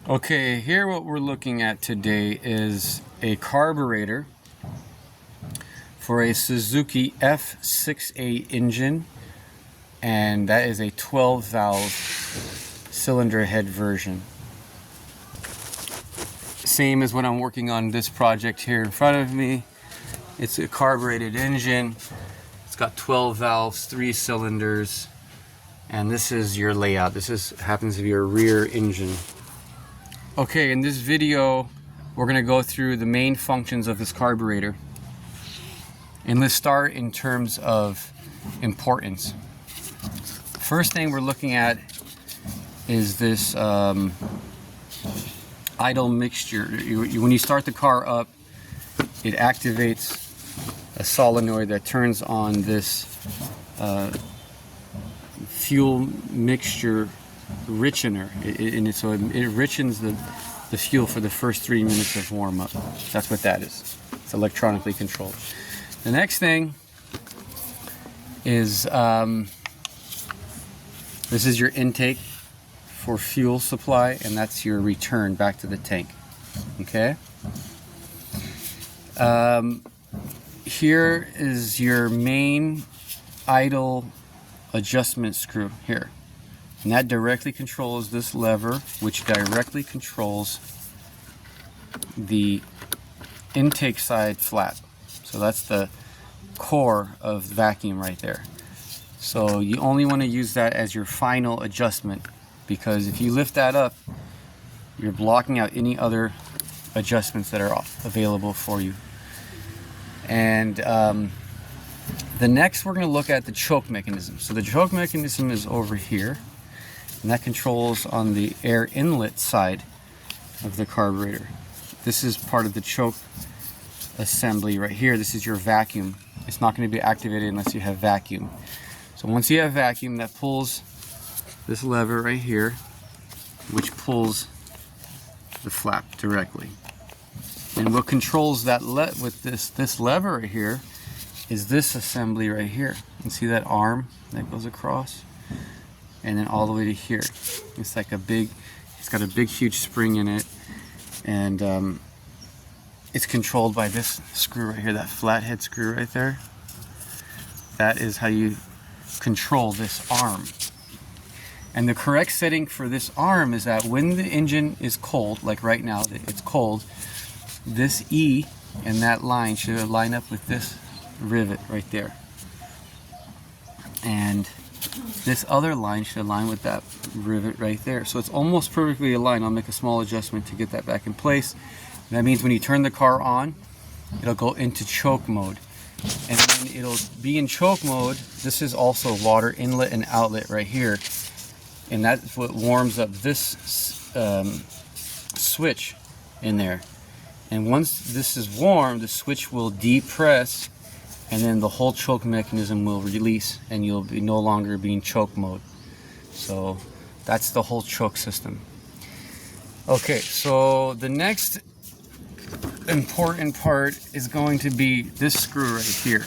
Okay, here what we're looking at today is a carburetor for a Suzuki F6A engine, and that is a 12 valve cylinder head version. Same as when I'm working on this project here in front of me. It's a carbureted engine. It's got 12 valves, 3 cylinders, and this is your layout. Happens to be your rear engine. Okay, in this video, we're going to go through the main functions of this carburetor. And let's start in terms of importance. First thing we're looking at is this idle mixture. When you start the car up, it activates a solenoid that turns on this fuel mixture richener, so it richens the fuel for the first 3 minutes of warm-up. That's what that is. It's electronically controlled. The next thing is this is your intake for fuel supply, and that's your return back to the tank. Okay. Here is your main idle adjustment screw here. And that directly controls this lever, which directly controls the intake side flap. So that's the core of vacuum right there. So you only want to use that as your final adjustment, because if you lift that up, you're blocking out any other adjustments that are available for you. And the next we're going to look at the choke mechanism. So the choke mechanism is over here, and that controls on the air inlet side of the carburetor. This is part of the choke assembly right here. This is your vacuum. It's not going to be activated unless you have vacuum. So once you have vacuum, that pulls this lever right here, which pulls the flap directly. And what controls that with this lever right here is this assembly right here. You can see that arm that goes across, and then all the way to here. It's like it's got a big huge spring in it, and it's controlled by this screw right here, that flathead screw right there. That is how you control this arm. And the correct setting for this arm is that when the engine is cold, like right now, it's cold, this E and that line should line up with this rivet right there. And this other line should align with that rivet right there. So it's almost perfectly aligned. I'll make a small adjustment to get that back in place. And that means when you turn the car on, it'll go into choke mode. And then it'll be in choke mode. This is also water inlet and outlet right here. And that's what warms up this switch in there. And once this is warm, the switch will depress, and then the whole choke mechanism will release, and you'll be no longer be in choke mode. So that's the whole choke system. Okay, so the next important part is going to be this screw right here.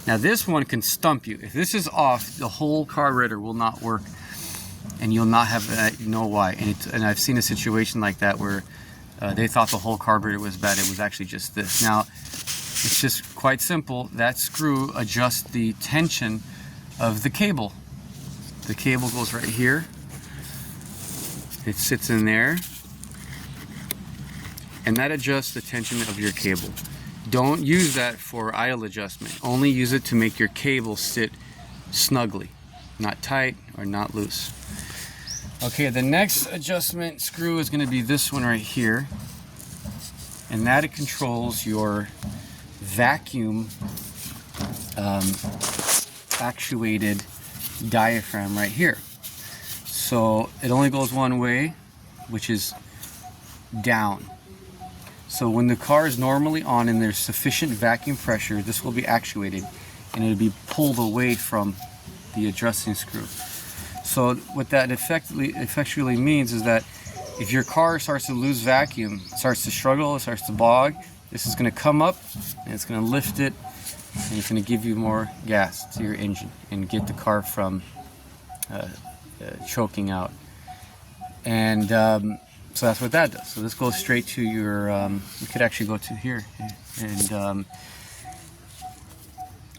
Now this one can stump you. If this is off, the whole carburetor will not work, and you'll not have you know why. And I've seen a situation like that where they thought the whole carburetor was bad. It was actually just this. Now, it's just quite simple. That screw adjusts the tension of the cable. The cable goes right here. It sits in there. And that adjusts the tension of your cable. Don't use that for idle adjustment. Only use it to make your cable sit snugly. Not tight or not loose. Okay, the next adjustment screw is going to be this one right here, and that it controls your vacuum actuated diaphragm right here. So it only goes one way, which is down. So when the car is normally on and there's sufficient vacuum pressure, this will be actuated, and it'll be pulled away from the adjusting screw. So what that effectually means is that if your car starts to lose vacuum, starts to struggle, it starts to bog, this is going to come up and it's going to lift it, and it's going to give you more gas to your engine and get the car from choking out. And So that's what that does. So this goes straight to your, we could actually go to here. And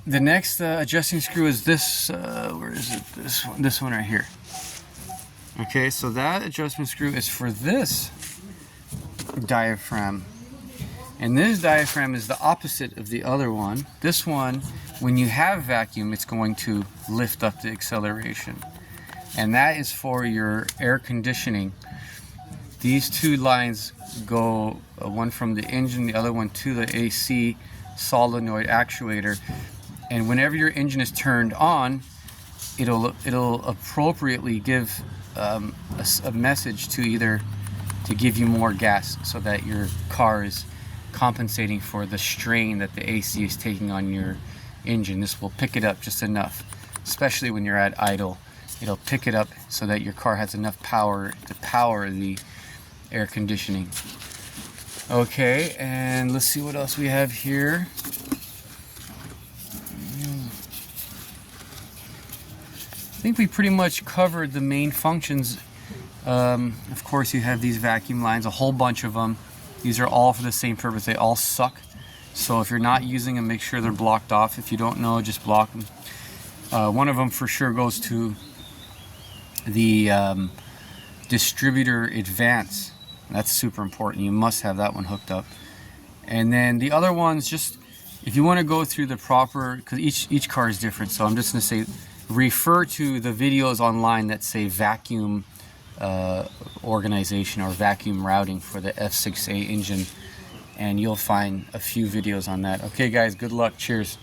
the next adjusting screw is this, where is it? This one right here. Okay, so that adjustment screw is for this diaphragm. And this diaphragm is the opposite of the other one. This one, when you have vacuum, it's going to lift up the acceleration. And that is for your air conditioning. These two lines go, one from the engine, the other one to the AC solenoid actuator. And whenever your engine is turned on, it'll appropriately give a message to either to give you more gas so that your car is compensating for the strain that the AC is taking on your engine. This will pick it up just enough, especially when you're at idle. It'll pick it up so that your car has enough power to power the air conditioning. Okay, and let's see what else we have here. I think we pretty much covered the main functions. Of course, you have these vacuum lines, a whole bunch of them. These are all for the same purpose. They all suck. So if you're not using them, make sure they're blocked off. If you don't know, just block them. One of them for sure goes to the distributor advance. That's super important. You must have that one hooked up. And then the other ones, just if you want to go through the proper, because each car is different. So I'm just going to say, refer to the videos online that say vacuum organization or vacuum routing for the F6A engine, and you'll find a few videos on that. Okay guys, good luck. Cheers.